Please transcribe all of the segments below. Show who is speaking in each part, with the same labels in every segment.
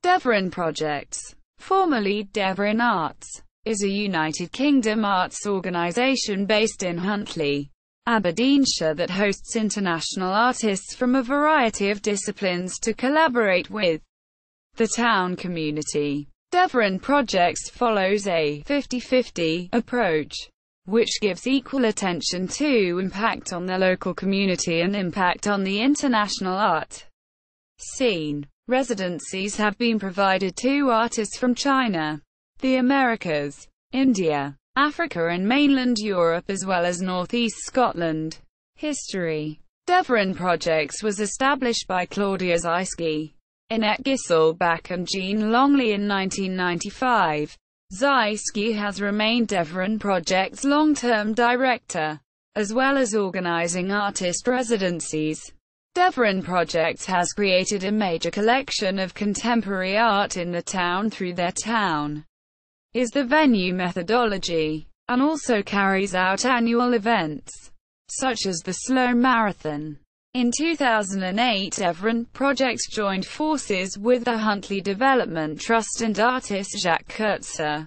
Speaker 1: Deveron Projects, formerly Deveron Arts, is a United Kingdom arts organisation based in Huntly, Aberdeenshire that hosts international artists from a variety of disciplines to collaborate with the town community. Deveron Projects follows a 50-50 approach, which gives equal attention to impact on the local community and impact on the international art scene. Residencies have been provided to artists from China, the Americas, India, Africa and mainland Europe as well as northeast Scotland. History. Deveron Projects was established by Claudia Zieski, Annette Gisselbach and Jean Longley in 1995. Zieski has remained Deveron Projects' long-term director, as well as organizing artist residencies. Deveron Projects has created a major collection of contemporary art in the town through their town is the venue methodology, and also carries out annual events, such as the Slow Marathon. In 2008, Deveron Projects joined forces with the Huntly Development Trust and artist Jacques Kurtzer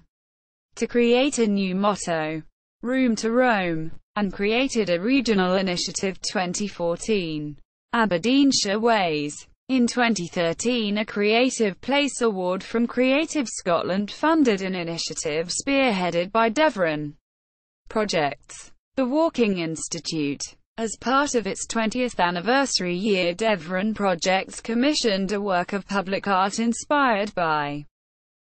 Speaker 1: to create a new motto, Room to Roam, and created a regional initiative 2014. Aberdeenshire Ways. In 2013, a Creative Place Award from Creative Scotland funded an initiative spearheaded by Deveron Projects. The Walking Institute. As part of its 20th anniversary year, Deveron Projects commissioned a work of public art inspired by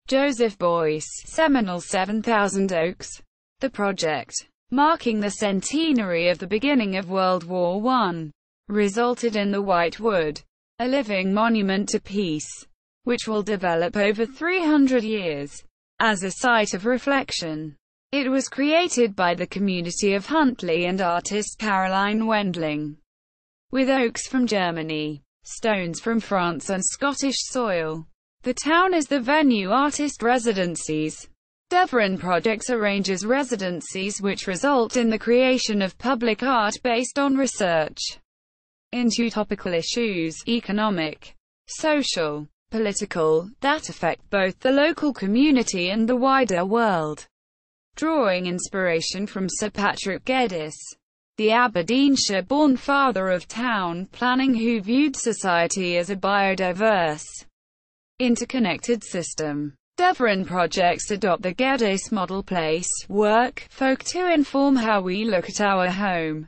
Speaker 1: Joseph Beuys' seminal 7,000 Oaks. The project, marking the centenary of the beginning of World War I, resulted in the White Wood, a living monument to peace, which will develop over 300 years. As a site of reflection, it was created by the community of Huntly and artist Caroline Wendling. With oaks from Germany, stones from France and Scottish soil, the town is the venue artist residencies. Deveron Projects arranges residencies which result in the creation of public art based on research into topical issues, economic, social, political, that affect both the local community and the wider world. Drawing inspiration from Sir Patrick Geddes, the Aberdeenshire-born father of town planning who viewed society as a biodiverse, interconnected system. Deveron Projects adopt the Geddes model: place, work, folk to inform how we look at our home.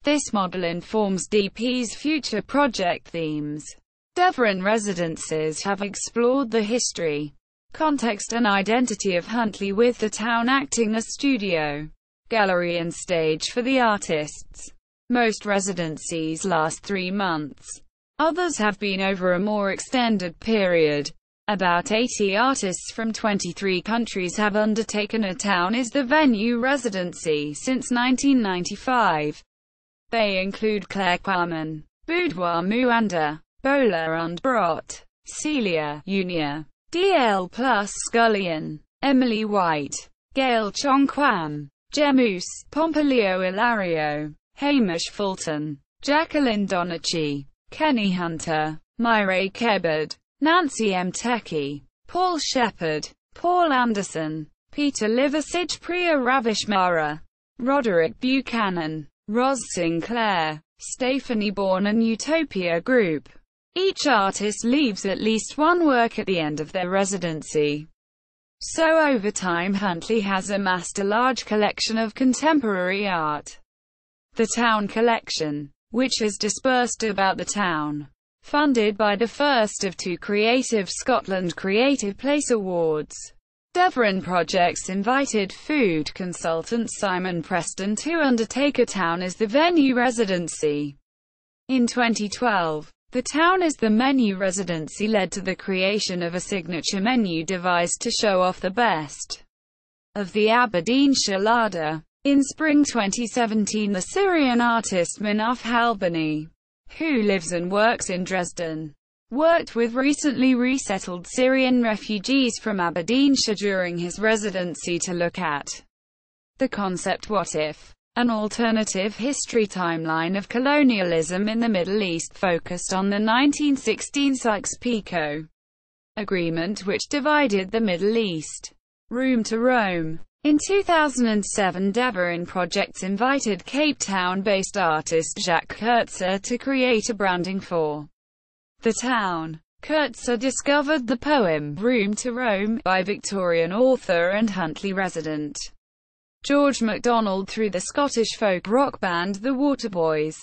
Speaker 1: This model informs DP's future project themes. Deveron Residences have explored the history, context and identity of Huntly, with the town acting as studio, gallery and stage for the artists. Most residencies last 3 months. Others have been over a more extended period. About 80 artists from 23 countries have undertaken a town is the venue residency since 1995. They include Claire Quammen, Boudoir Muanda, Bola and Brot, Celia, Unia, DL Plus Scullion, Emily White, Gail Chong-Kwan, Jemus, Pompilio Ilario, Hamish Fulton, Jacqueline Donachi, Kenny Hunter, Myra Kebard, Nancy Mteki, Paul Shepherd, Paul Anderson, Peter Liversidge, Priya Ravishmara, Roderick Buchanan, Roz Sinclair, Stephanie Bourne and Utopia Group. Each artist leaves at least one work at the end of their residency. So over time Huntly has amassed a large collection of contemporary art. The Town Collection, which is dispersed about the town, funded by the first of 2 Creative Scotland Creative Place Awards. Deveron Projects invited food consultant Simon Preston to undertake a town as the venue residency. In 2012, the town as the menu residency led to the creation of a signature menu device to show off the best of the Aberdeenshire larder. In spring 2017, the Syrian artist Minaf Halbani, who lives and works in Dresden, worked with recently resettled Syrian refugees from Aberdeenshire during his residency to look at the concept "What If?", an alternative history timeline of colonialism in the Middle East focused on the 1916 Sykes-Picot agreement which divided the Middle East. Room to Rome. In 2007, Deveron Projects invited Cape Town-based artist Jacques Kurtzer to create a branding for the town. Kurtzer discovered the poem Room to Rome by Victorian author and Huntly resident George MacDonald through the Scottish folk rock band The Waterboys,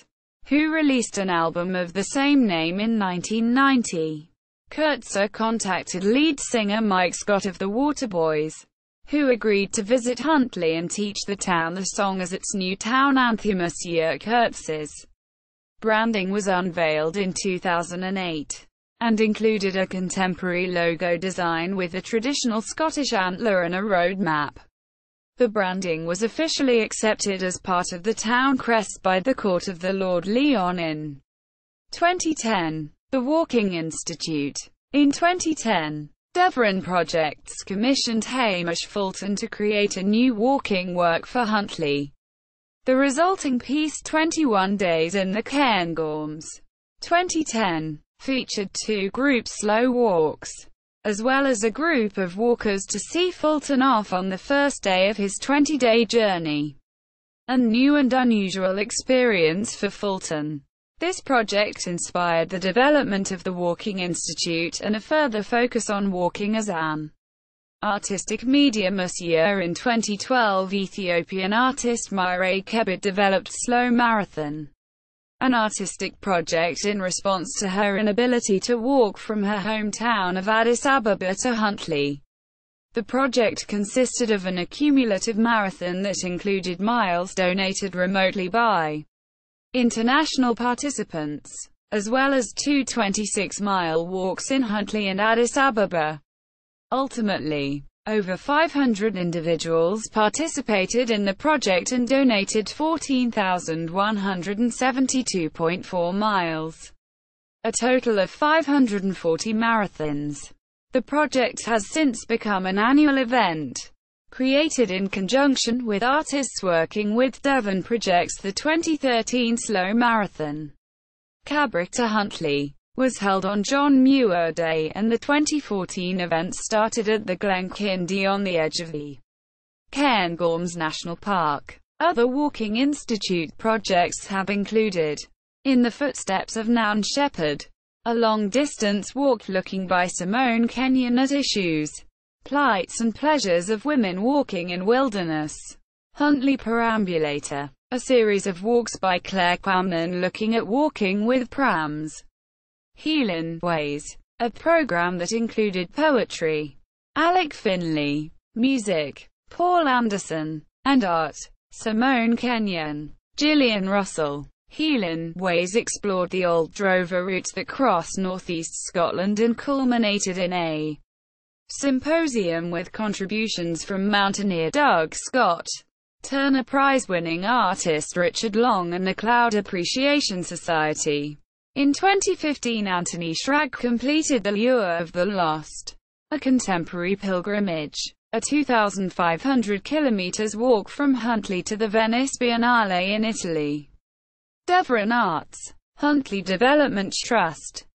Speaker 1: who released an album of the same name in 1990. Kurtzer contacted lead singer Mike Scott of The Waterboys, who agreed to visit Huntly and teach the town the song as its new town anthem. Monsieur Kurtz's branding was unveiled in 2008, and included a contemporary logo design with a traditional Scottish antler and a road map. The branding was officially accepted as part of the town crest by the Court of the Lord Leon in 2010. The Walking Institute. In 2010, Deveron Projects commissioned Hamish Fulton to create a new walking work for Huntly. The resulting piece, 21 Days in the Cairngorms, 2010, featured 2 group slow walks, as well as a group of walkers to see Fulton off on the first day of his 20-day journey. A new and unusual experience for Fulton. This project inspired the development of the Walking Institute and a further focus on walking as an artistic medium. In 2012, Ethiopian artist Myre Kebet developed Slow Marathon, an artistic project in response to her inability to walk from her hometown of Addis Ababa to Huntly. The project consisted of an accumulative marathon that included miles donated remotely by international participants, as well as 2 26-mile walks in Huntly and Addis Ababa. Ultimately, over 500 individuals participated in the project and donated 14,172.4 miles, a total of 540 marathons. The project has since become an annual event, created in conjunction with artists working with Deveron Projects. The 2013 Slow Marathon, Cabrick to Huntly, was held on John Muir Day, and the 2014 event started at the Glen Kindy on the edge of the Cairngorms National Park. Other Walking Institute projects have included In the Footsteps of Nan Shepherd, a long-distance walk looking by Simone Kenyon at issues, plights and pleasures of women walking in wilderness. Huntly Perambulator, a series of walks by Claire Quamnon looking at walking with prams. Healin' Ways, a program that included poetry, Alec Finley, music, Paul Anderson, and art, Simone Kenyon. Gillian Russell. Healin' Ways explored the old drover routes that cross northeast Scotland and culminated in a symposium with contributions from mountaineer Doug Scott, Turner Prize-winning artist Richard Long, and the Cloud Appreciation Society. In 2015, Anthony Schrag completed The Lure of the Lost, a contemporary pilgrimage, a 2,500 kilometers walk from Huntly to the Venice Biennale in Italy. Deveron Arts. Huntly Development Trust.